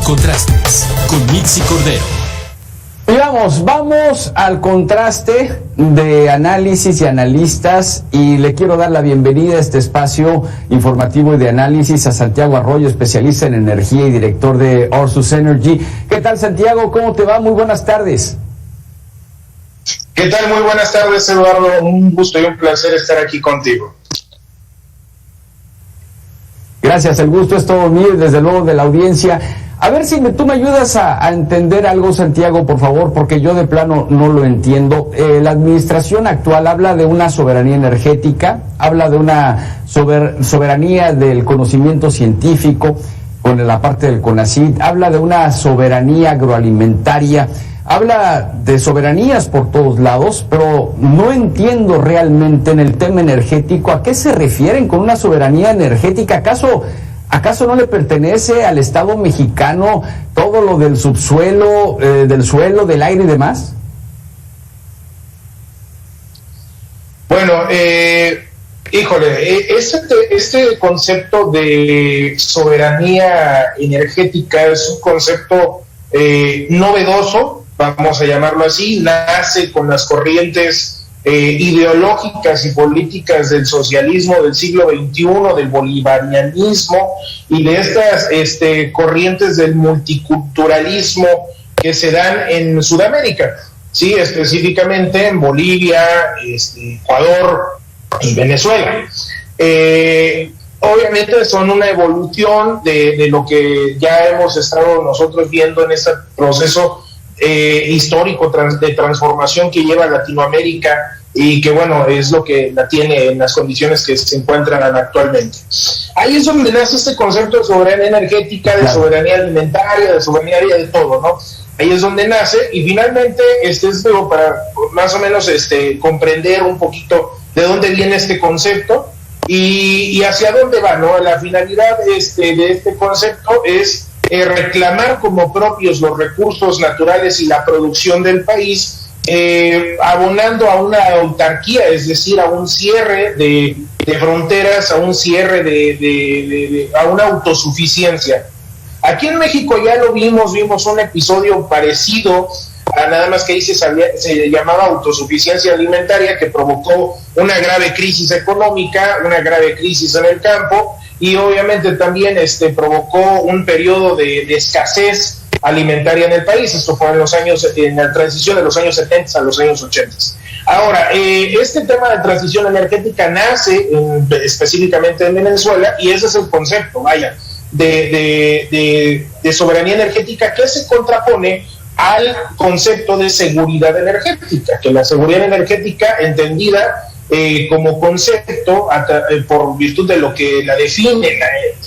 Contrastes con Mitzi Cordero. Y vamos al contraste de análisis y analistas, y le quiero dar la bienvenida a este espacio informativo y de análisis a Santiago Arroyo, especialista en energía y director de Ursus Energy. ¿Qué tal, Santiago? ¿Cómo te va? Muy buenas tardes. ¿Qué tal? Muy buenas tardes, Eduardo. Un gusto y un placer estar aquí contigo. Gracias, el gusto es todo mío y desde luego de la audiencia. A ver si tú me ayudas a entender algo, Santiago, por favor, porque yo de plano no lo entiendo. La administración actual habla de una soberanía energética, habla de una soberanía del conocimiento científico con la parte del CONACYT, habla de una soberanía agroalimentaria, habla de soberanías por todos lados, pero no entiendo realmente en el tema energético a qué se refieren con una soberanía energética. ¿Acaso no le pertenece al Estado mexicano todo lo del subsuelo, del suelo, del aire y demás? Bueno, este concepto de soberanía energética es un concepto novedoso, vamos a llamarlo así. Nace con las corrientes ideológicas y políticas del socialismo del siglo XXI, del bolivarianismo y de estas corrientes del multiculturalismo que se dan en Sudamérica, sí, específicamente en Bolivia, Ecuador y Venezuela. Obviamente son una evolución de lo que ya hemos estado nosotros viendo en este proceso histórico de transformación que lleva Latinoamérica y que, bueno, es lo que la tiene en las condiciones que se encuentran actualmente. Ahí es donde nace este concepto de soberanía energética, de soberanía alimentaria, de soberanía de todo, ¿no? Ahí es donde nace, y finalmente es para más o menos comprender un poquito de dónde viene este concepto y hacia dónde va, ¿no? La finalidad de este concepto es reclamar como propios los recursos naturales y la producción del país, abonando a una autarquía, es decir, a un cierre de fronteras, a un cierre a una autosuficiencia. Aquí en México ya lo vimos un episodio parecido, a nada más que ahí se llamaba autosuficiencia alimentaria, que provocó una grave crisis económica, una grave crisis en el campo, y obviamente también provocó un periodo de escasez alimentaria en el país. Esto fue en la transición de los años 70 a los años 80. Ahora, este tema de transición energética nace específicamente en Venezuela, y ese es el concepto, de soberanía energética, que se contrapone al concepto de seguridad energética, que la seguridad energética entendida como concepto por virtud de lo que la define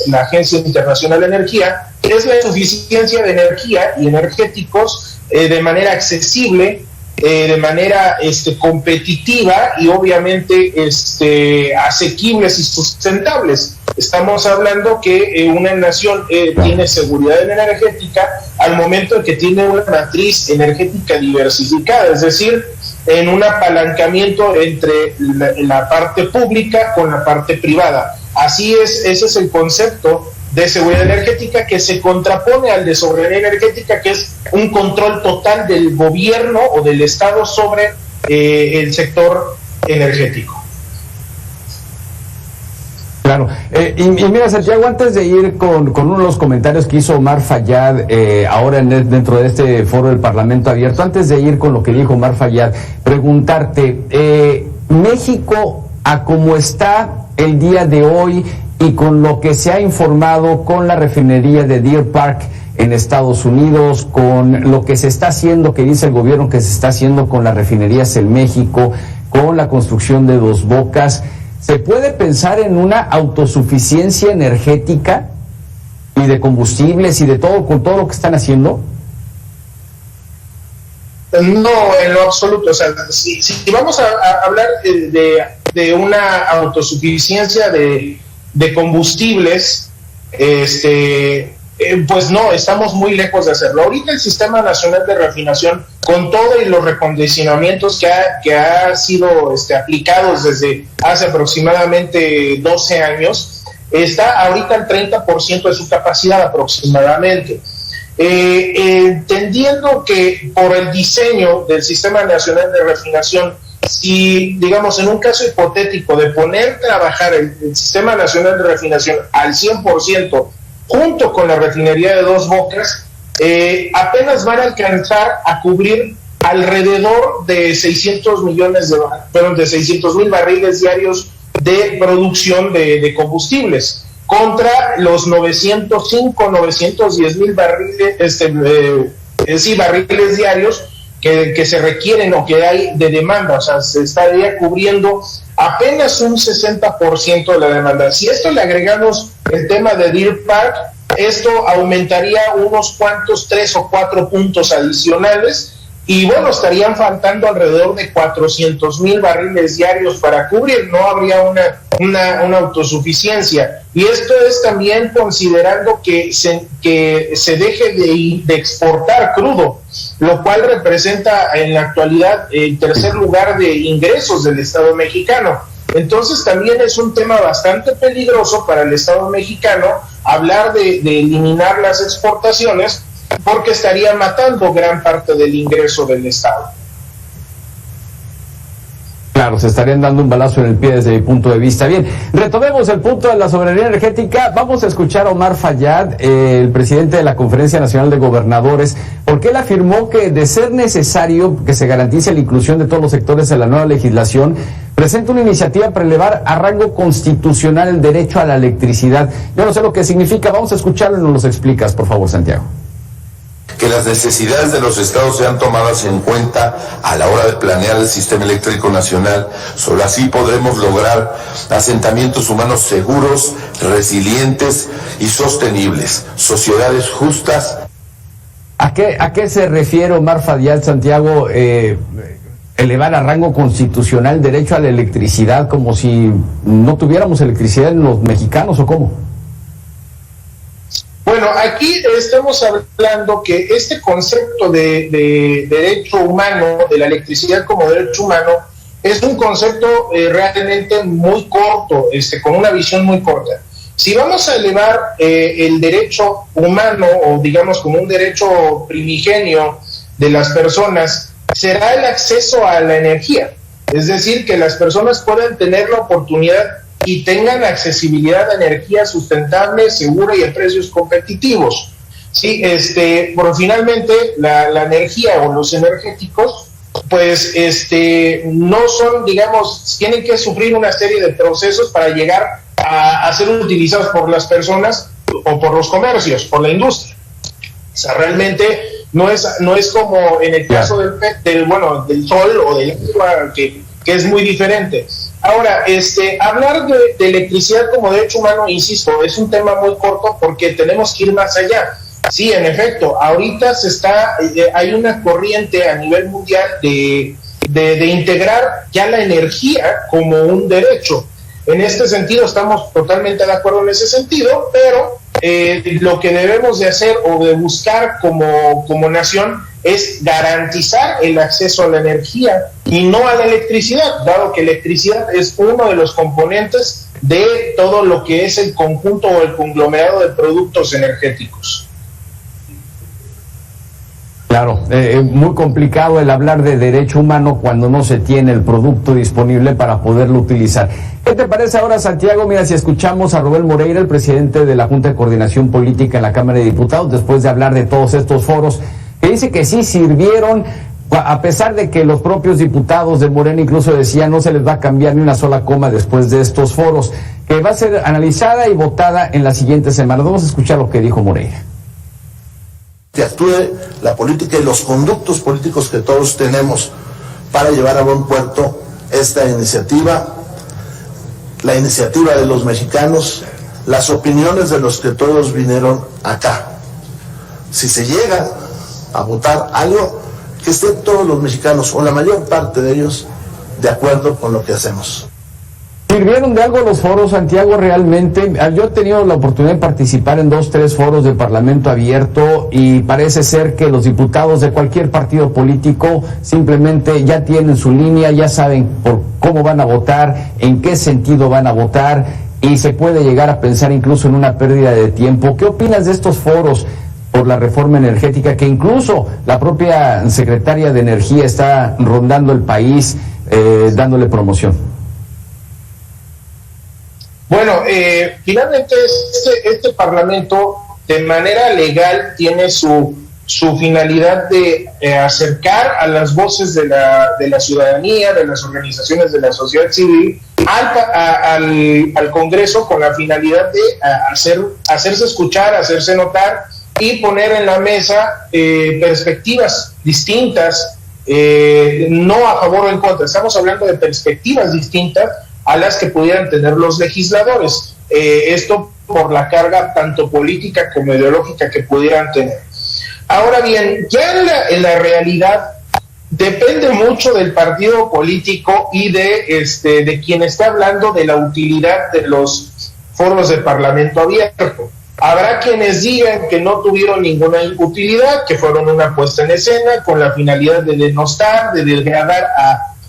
la Agencia Internacional de Energía, es la suficiencia de energía y energéticos de manera accesible, de manera competitiva y obviamente asequibles y sustentables. Estamos hablando que una nación tiene seguridad energética al momento en que tiene una matriz energética diversificada, es decir, en un apalancamiento entre la parte pública con la parte privada. Así es, ese es el concepto de seguridad energética, que se contrapone al de soberanía energética, que es un control total del gobierno o del Estado sobre el sector energético. Claro, y mira, Santiago, antes de ir con uno de los comentarios que hizo Omar Fayad ahora dentro de este foro del Parlamento Abierto, antes de ir con lo que dijo Omar Fayad, preguntarte, México, a cómo está el día de hoy y con lo que se ha informado con la refinería de Deer Park en Estados Unidos, con lo que se está haciendo, que dice el gobierno que se está haciendo con las refinerías en México, con la construcción de Dos Bocas, ¿se puede pensar en una autosuficiencia energética y de combustibles y de todo, con todo lo que están haciendo? No, en lo absoluto. O sea, si vamos a hablar de una autosuficiencia de combustibles, pues no, estamos muy lejos de hacerlo. Ahorita el Sistema Nacional de Refinación, con todo y los recondicionamientos que ha sido aplicados desde hace aproximadamente 12 años, está ahorita al 30% de su capacidad aproximadamente. entendiendo que por el diseño del Sistema Nacional de Refinación, si, digamos, en un caso hipotético de poner a trabajar el Sistema Nacional de Refinación al 100%, junto con la refinería de Dos Bocas, apenas van a alcanzar a cubrir alrededor de 600,000 barriles diarios de producción de combustibles, contra los 910,000 barriles diarios que se requieren o que hay de demanda. O sea, se estaría cubriendo apenas un 60% de la demanda. Si esto le agregamos el tema de Deer Park, esto aumentaría unos cuantos 3 o 4 puntos adicionales, y bueno, estarían faltando alrededor de 400,000 barriles diarios para cubrir. No habría una autosuficiencia, y esto es también considerando que se deje de exportar crudo, lo cual representa en la actualidad el tercer lugar de ingresos del Estado mexicano. Entonces también es un tema bastante peligroso para el Estado mexicano hablar de eliminar las exportaciones, porque estaría matando gran parte del ingreso del Estado. Claro, se estarían dando un balazo en el pie desde mi punto de vista. Bien, retomemos el punto de la soberanía energética. Vamos a escuchar a Omar Fayad, el presidente de la Conferencia Nacional de Gobernadores, porque él afirmó que, de ser necesario que se garantice la inclusión de todos los sectores en la nueva legislación, presenta una iniciativa para elevar a rango constitucional el derecho a la electricidad. Yo no sé lo que significa, vamos a escucharlo y nos lo explicas, por favor, Santiago. Que las necesidades de los estados sean tomadas en cuenta a la hora de planear el sistema eléctrico nacional. Solo así podremos lograr asentamientos humanos seguros, resilientes y sostenibles, sociedades justas. ¿A qué se refiere Omar Fayad, Santiago, elevar a rango constitucional derecho a la electricidad, como si no tuviéramos electricidad en los mexicanos, o cómo? Bueno, aquí estamos hablando que este concepto de derecho humano, de la electricidad como derecho humano, es un concepto realmente muy corto, con una visión muy corta. Si vamos a elevar el derecho humano, o digamos como un derecho primigenio de las personas, será el acceso a la energía. Es decir, que las personas puedan tener la oportunidad y tengan accesibilidad a energía sustentable, segura y a precios competitivos. Sí, pero finalmente la energía o los energéticos, pues no son, digamos, tienen que sufrir una serie de procesos para llegar a ser utilizados por las personas o por los comercios, por la industria. O sea, realmente no es como en el caso del sol o del agua, que es muy diferente. Ahora, hablar de electricidad como derecho humano, insisto, es un tema muy corto porque tenemos que ir más allá. Sí, en efecto, ahorita hay una corriente a nivel mundial de integrar ya la energía como un derecho. En este sentido estamos totalmente de acuerdo en ese sentido, pero lo que debemos de hacer o de buscar como nación es garantizar el acceso a la energía y no a la electricidad, dado que la electricidad es uno de los componentes de todo lo que es el conjunto o el conglomerado de productos energéticos. Claro, muy complicado el hablar de derecho humano cuando no se tiene el producto disponible para poderlo utilizar. ¿Qué te parece ahora, Santiago? Mira, si escuchamos a Rubén Moreira, el presidente de la Junta de Coordinación Política en la Cámara de Diputados, después de hablar de todos estos foros, que dice que sí sirvieron, a pesar de que los propios diputados de Morena incluso decían no se les va a cambiar ni una sola coma después de estos foros, que va a ser analizada y votada en la siguiente semana. Vamos a escuchar lo que dijo Moreira. Que actúe la política y los conductos políticos que todos tenemos para llevar a buen puerto esta iniciativa, la iniciativa de los mexicanos, las opiniones de los que todos vinieron acá. Si se llega a votar algo, que estén todos los mexicanos, o la mayor parte de ellos, de acuerdo con lo que hacemos. ¿Sirvieron de algo los foros, Santiago, realmente? Yo he tenido la oportunidad de participar en 2-3 foros del Parlamento abierto y parece ser que los diputados de cualquier partido político simplemente ya tienen su línea, ya saben por cómo van a votar, en qué sentido van a votar, y se puede llegar a pensar incluso en una pérdida de tiempo. ¿Qué opinas de estos foros? por la reforma energética, que incluso la propia secretaria de Energía está rondando el país dándole promoción? Bueno, finalmente este Parlamento de manera legal tiene su finalidad de acercar a las voces de la ciudadanía, de las organizaciones de la sociedad civil al Congreso, con la finalidad de hacerse escuchar, hacerse notar y poner en la mesa perspectivas distintas, no a favor o en contra. Estamos hablando de perspectivas distintas a las que pudieran tener los legisladores. Esto por la carga tanto política como ideológica que pudieran tener. Ahora bien, ya en la realidad depende mucho del partido político y de quien está hablando de la utilidad de los foros de Parlamento abierto. Habrá quienes digan que no tuvieron ninguna utilidad, que fueron una puesta en escena con la finalidad de denostar, de degradar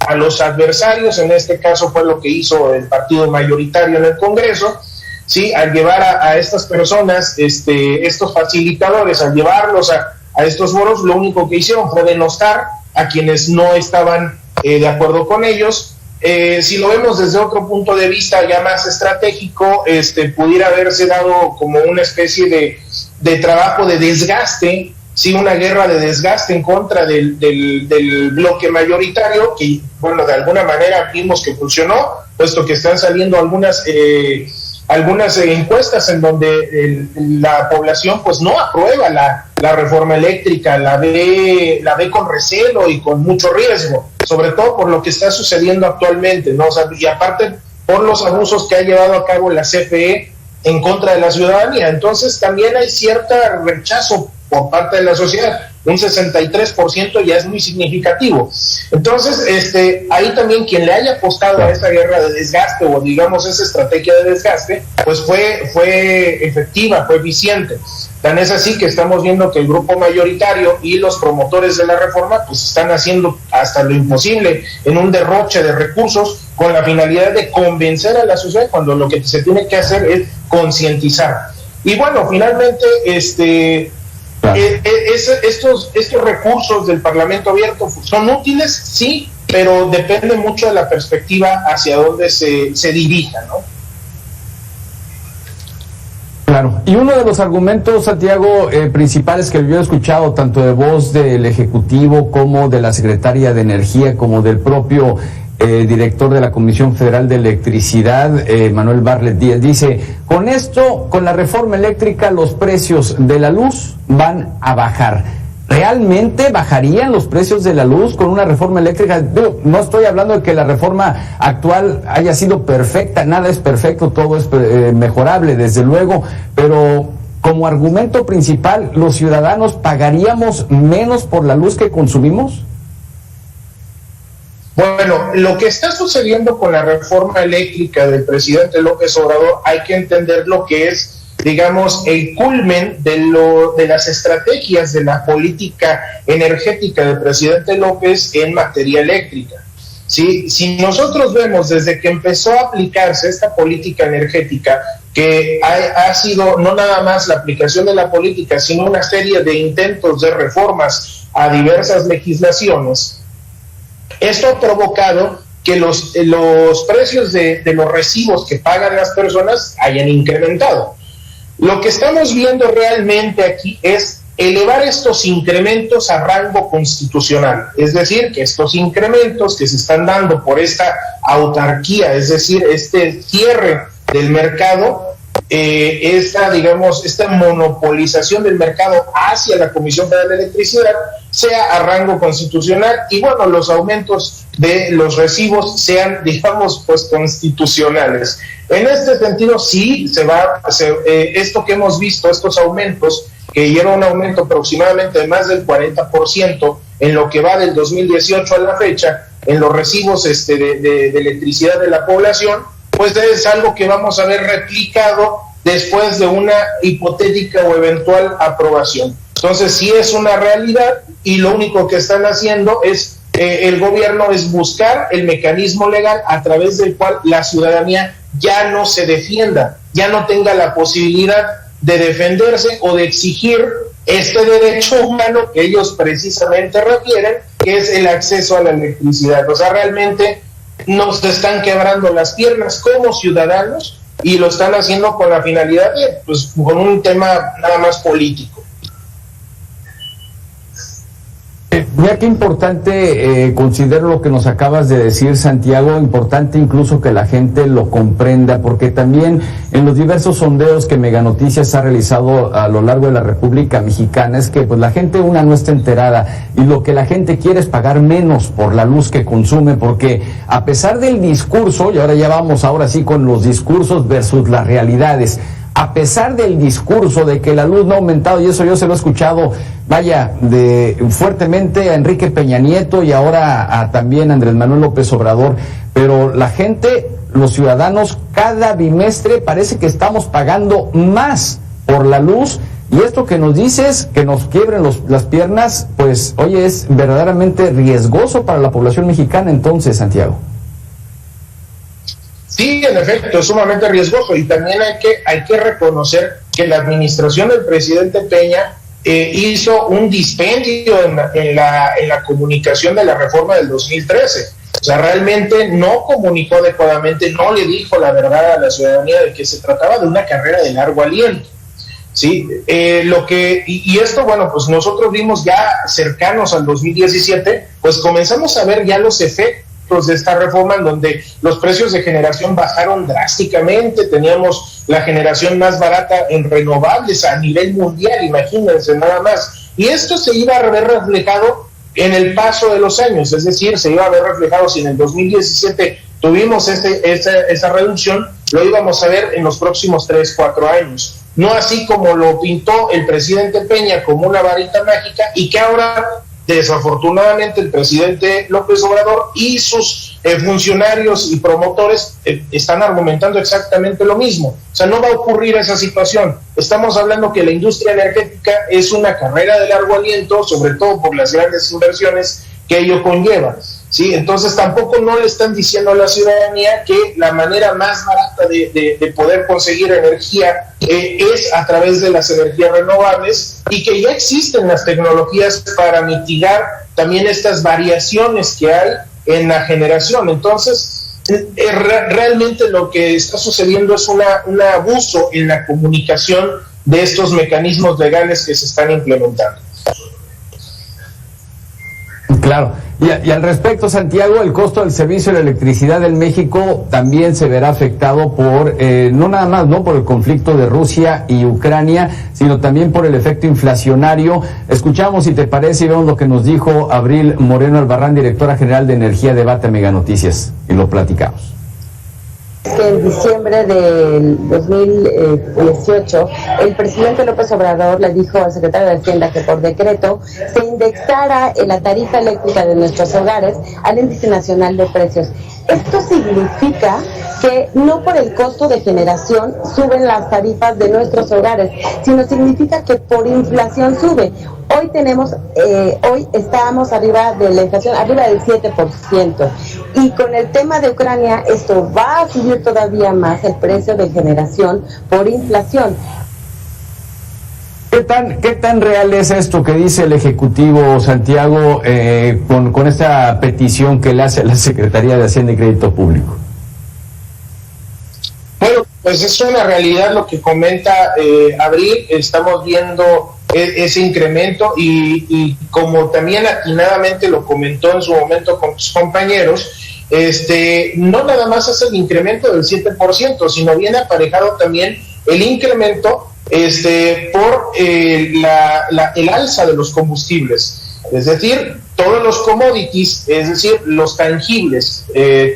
a los adversarios. En este caso fue lo que hizo el partido mayoritario en el Congreso, ¿sí? Al llevar a estas personas, estos facilitadores, al llevarlos a estos foros, lo único que hicieron fue denostar a quienes no estaban de acuerdo con ellos. Si lo vemos desde otro punto de vista ya más estratégico, pudiera haberse dado como una especie de trabajo de desgaste, sí, una guerra de desgaste en contra del bloque mayoritario, que, bueno, de alguna manera vimos que funcionó, puesto que están saliendo algunas encuestas en donde la población pues no aprueba la reforma eléctrica, la ve con recelo y con mucho riesgo, sobre todo por lo que está sucediendo actualmente, ¿no? O sea, y aparte por los abusos que ha llevado a cabo la CFE en contra de la ciudadanía. Entonces también hay cierto rechazo por parte de la sociedad. Un 63% ya es muy significativo. Entonces, ahí también quien le haya apostado a esa guerra de desgaste, o digamos esa estrategia de desgaste, pues fue efectiva, fue eficiente. Tan es así que estamos viendo que el grupo mayoritario y los promotores de la reforma pues están haciendo hasta lo imposible en un derroche de recursos con la finalidad de convencer a la sociedad, cuando lo que se tiene que hacer es concientizar. Y bueno, finalmente estos recursos del Parlamento abierto son útiles, sí, pero depende mucho de la perspectiva hacia dónde se dirija, ¿no? Claro, y uno de los argumentos, Santiago, principales que yo he escuchado tanto de voz del Ejecutivo como de la Secretaria de Energía como del propio director de la Comisión Federal de Electricidad, Manuel Bartlett Díaz, dice: con esto, con la reforma eléctrica, los precios de la luz van a bajar. ¿Realmente bajarían los precios de la luz con una reforma eléctrica? No estoy hablando de que la reforma actual haya sido perfecta, nada es perfecto, todo es mejorable, desde luego, pero como argumento principal, ¿los ciudadanos pagaríamos menos por la luz que consumimos? Lo que está sucediendo con la reforma eléctrica del presidente López Obrador, hay que entender lo que es, digamos, el culmen de las estrategias de la política energética del presidente López en materia eléctrica. ¿Sí? Si nosotros vemos desde que empezó a aplicarse esta política energética, que ha sido no nada más la aplicación de la política, sino una serie de intentos de reformas a diversas legislaciones, esto ha provocado que los precios de los recibos que pagan las personas hayan incrementado. Lo que estamos viendo realmente aquí es elevar estos incrementos a rango constitucional, es decir, que estos incrementos que se están dando por esta autarquía, es decir, este cierre del mercado, esta monopolización del mercado hacia la Comisión Federal de Electricidad sea a rango constitucional, y bueno, los aumentos de los recibos sean, digamos, pues constitucionales. En este sentido, sí esto que hemos visto, estos aumentos, que lleva un aumento aproximadamente de más del 40% en lo que va del 2018 a la fecha, en los recibos de electricidad de la población, pues es algo que vamos a ver replicado después de una hipotética o eventual aprobación. Entonces sí es una realidad, y lo único que están haciendo es, el gobierno es buscar el mecanismo legal a través del cual la ciudadanía ya no se defienda, ya no tenga la posibilidad de defenderse o de exigir este derecho humano que ellos precisamente refieren, que es el acceso a la electricidad. O sea, realmente nos están quebrando las piernas como ciudadanos y lo están haciendo con la finalidad de, pues, con un tema nada más político. Mira qué importante, considero lo que nos acabas de decir, Santiago, importante incluso que la gente lo comprenda, porque también en los diversos sondeos que Mega Noticias ha realizado a lo largo de la República Mexicana es que pues la gente no está enterada, y lo que la gente quiere es pagar menos por la luz que consume, porque a pesar del discurso, y ahora sí con los discursos versus las realidades, a pesar del discurso de que la luz no ha aumentado, y eso yo se lo he escuchado, fuertemente a Enrique Peña Nieto y ahora también a Andrés Manuel López Obrador, pero la gente, los ciudadanos, cada bimestre parece que estamos pagando más por la luz, y esto que nos dices, que nos quiebren las piernas, pues, oye, es verdaderamente riesgoso para la población mexicana entonces, Santiago. Sí, en efecto, es sumamente riesgoso, y también hay que reconocer que la administración del presidente Peña hizo un dispendio en la comunicación de la reforma del 2013. O sea, realmente no comunicó adecuadamente, no le dijo la verdad a la ciudadanía de que se trataba de una carrera de largo aliento. Sí, y esto, bueno, pues nosotros vimos ya cercanos al 2017, pues comenzamos a ver ya los efectos de esta reforma, en donde los precios de generación bajaron drásticamente. Teníamos la generación más barata en renovables a nivel mundial, imagínense nada más, y esto se iba a ver reflejado en el paso de los años, es decir, se iba a ver reflejado. Si en el 2017 tuvimos esa reducción, lo íbamos a ver en los próximos 3-4 años, no así como lo pintó el presidente Peña como una varita mágica, y que ahora desafortunadamente el presidente López Obrador y sus funcionarios y promotores están argumentando exactamente lo mismo. O sea, no va a ocurrir esa situación. Estamos hablando que la industria energética es una carrera de largo aliento, sobre todo por las grandes inversiones que ello conlleva, ¿sí? Entonces tampoco no le están diciendo a la ciudadanía que la manera más barata de poder conseguir energía es a través de las energías renovables, y que ya existen las tecnologías para mitigar también estas variaciones que hay en la generación. Entonces, realmente lo que está sucediendo es un abuso en la comunicación de estos mecanismos legales que se están implementando. Claro, y al respecto, Santiago, el costo del servicio de la electricidad en México también se verá afectado por, no nada más, no por el conflicto de Rusia y Ucrania, sino también por el efecto inflacionario. Escuchamos, si te parece, y vemos lo que nos dijo Abril Moreno Albarrán, directora general de Energía Debate Mega Noticias, y lo platicamos. Que en diciembre del 2018 el presidente López Obrador le dijo al secretario de Hacienda que por decreto se indexara la tarifa eléctrica de nuestros hogares al índice nacional de precios. Esto significa que no por el costo de generación suben las tarifas de nuestros hogares, sino significa que por inflación sube. Hoy estamos arriba de la inflación, arriba del 7%, y con el tema de Ucrania esto va a subir todavía más el precio de generación por inflación. ¿Qué tan real es esto que dice el Ejecutivo, Santiago, con esta petición que le hace a la Secretaría de Hacienda y Crédito Público? Bueno, pues es una realidad lo que comenta Abril. Estamos viendo ese incremento, y como también atinadamente lo comentó en su momento con sus compañeros, no nada más es el incremento del 7%, sino viene aparejado también el incremento por el alza de los combustibles, es decir, todos los commodities, es decir, los tangibles,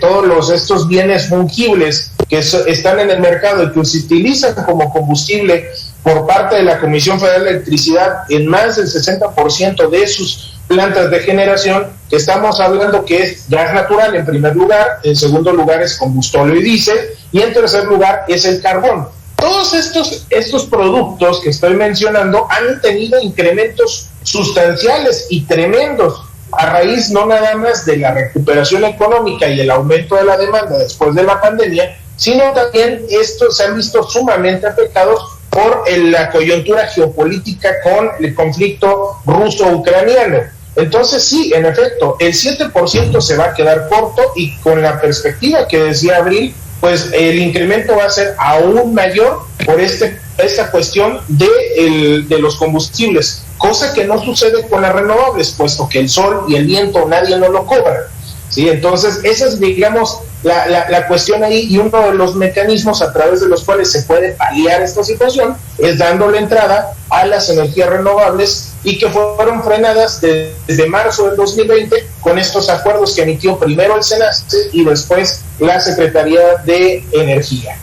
todos estos bienes fungibles que están en el mercado y que se utilizan como combustible por parte de la Comisión Federal de Electricidad en más del 60% de sus plantas de generación, que estamos hablando que es gas natural en primer lugar, en segundo lugar es combustóleo y diésel, y en tercer lugar es el carbón. Todos estos productos que estoy mencionando han tenido incrementos sustanciales y tremendos a raíz no nada más de la recuperación económica y el aumento de la demanda después de la pandemia, sino también estos se han visto sumamente afectados por la coyuntura geopolítica con el conflicto ruso-ucraniano. Entonces sí, en efecto, el 7% se va a quedar corto, y con la perspectiva que decía Abril, pues el incremento va a ser aún mayor por esta cuestión de los combustibles, cosa que no sucede con las renovables, puesto que el sol y el viento nadie nos lo cobra. ¿Sí? Entonces, esa es, digamos, la cuestión ahí, y uno de los mecanismos a través de los cuales se puede paliar esta situación es dándole entrada a las energías renovables, y que fueron frenadas desde marzo del 2020 con estos acuerdos que emitió primero el SENACE y después la Secretaría de Energía.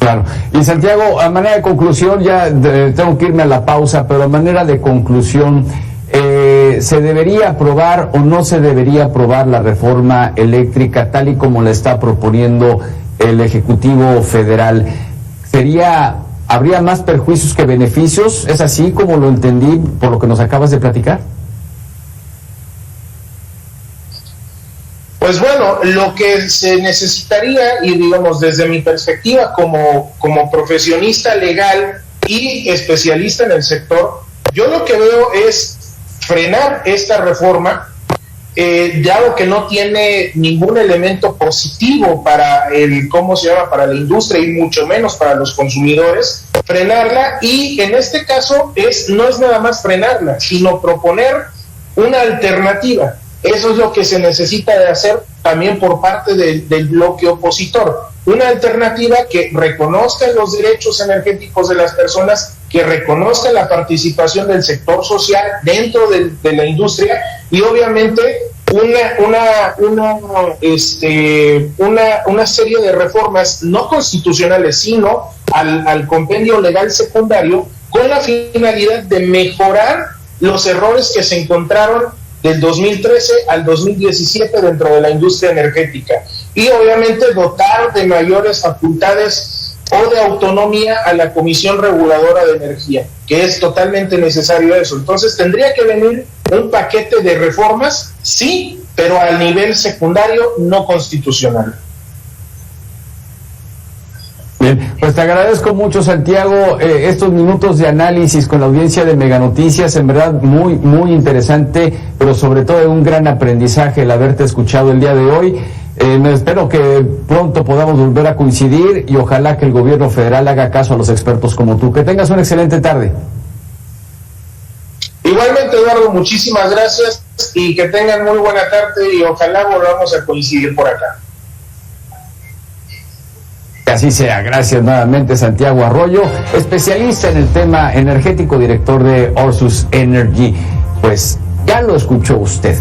Claro. Y Santiago, a manera de conclusión, ya tengo que irme a la pausa, pero a manera de conclusión, ¿se debería aprobar o no se debería aprobar la reforma eléctrica tal y como la está proponiendo el Ejecutivo Federal? ¿Habría más perjuicios que beneficios? ¿Es así como lo entendí por lo que nos acabas de platicar? Pues bueno, lo que se necesitaría, y digamos desde mi perspectiva como profesionista legal y especialista en el sector, yo lo que veo es frenar esta reforma, dado que no tiene ningún elemento positivo para para la industria, y mucho menos para los consumidores, frenarla. Y en este caso no es nada más frenarla, sino proponer una alternativa. Eso es lo que se necesita de hacer también por parte del bloque opositor. Una alternativa que reconozca los derechos energéticos de las personas, que reconozca la participación del sector social dentro de la industria, y obviamente una serie de reformas no constitucionales, sino al compendio legal secundario, con la finalidad de mejorar los errores que se encontraron del 2013 al 2017 dentro de la industria energética, y obviamente dotar de mayores facultades o de autonomía a la Comisión Reguladora de Energía, que es totalmente necesario eso. Entonces tendría que venir un paquete de reformas, sí, pero al nivel secundario, no constitucional. Bien, pues te agradezco mucho, Santiago, estos minutos de análisis con la audiencia de Mega Noticias. En verdad muy, muy interesante, pero sobre todo un gran aprendizaje el haberte escuchado el día de hoy. Espero que pronto podamos volver a coincidir, y ojalá que el gobierno federal haga caso a los expertos como tú. Que tengas una excelente tarde. Igualmente, Eduardo, muchísimas gracias, y que tengan muy buena tarde, y ojalá volvamos a coincidir por acá. Que así sea. Gracias nuevamente, Santiago Arroyo, especialista en el tema energético, director de Ursus Energy. Pues ya lo escuchó usted.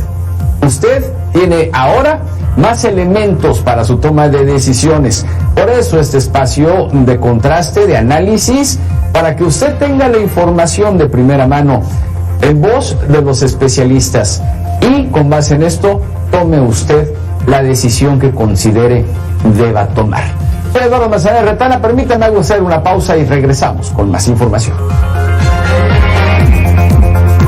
Usted tiene ahora más elementos para su toma de decisiones. Por eso este espacio de contraste, de análisis, para que usted tenga la información de primera mano, en voz de los especialistas, y con base en esto tome usted la decisión que considere deba tomar. Soy Eduardo Manzanero Retana, permítame hacer una pausa y regresamos con más información.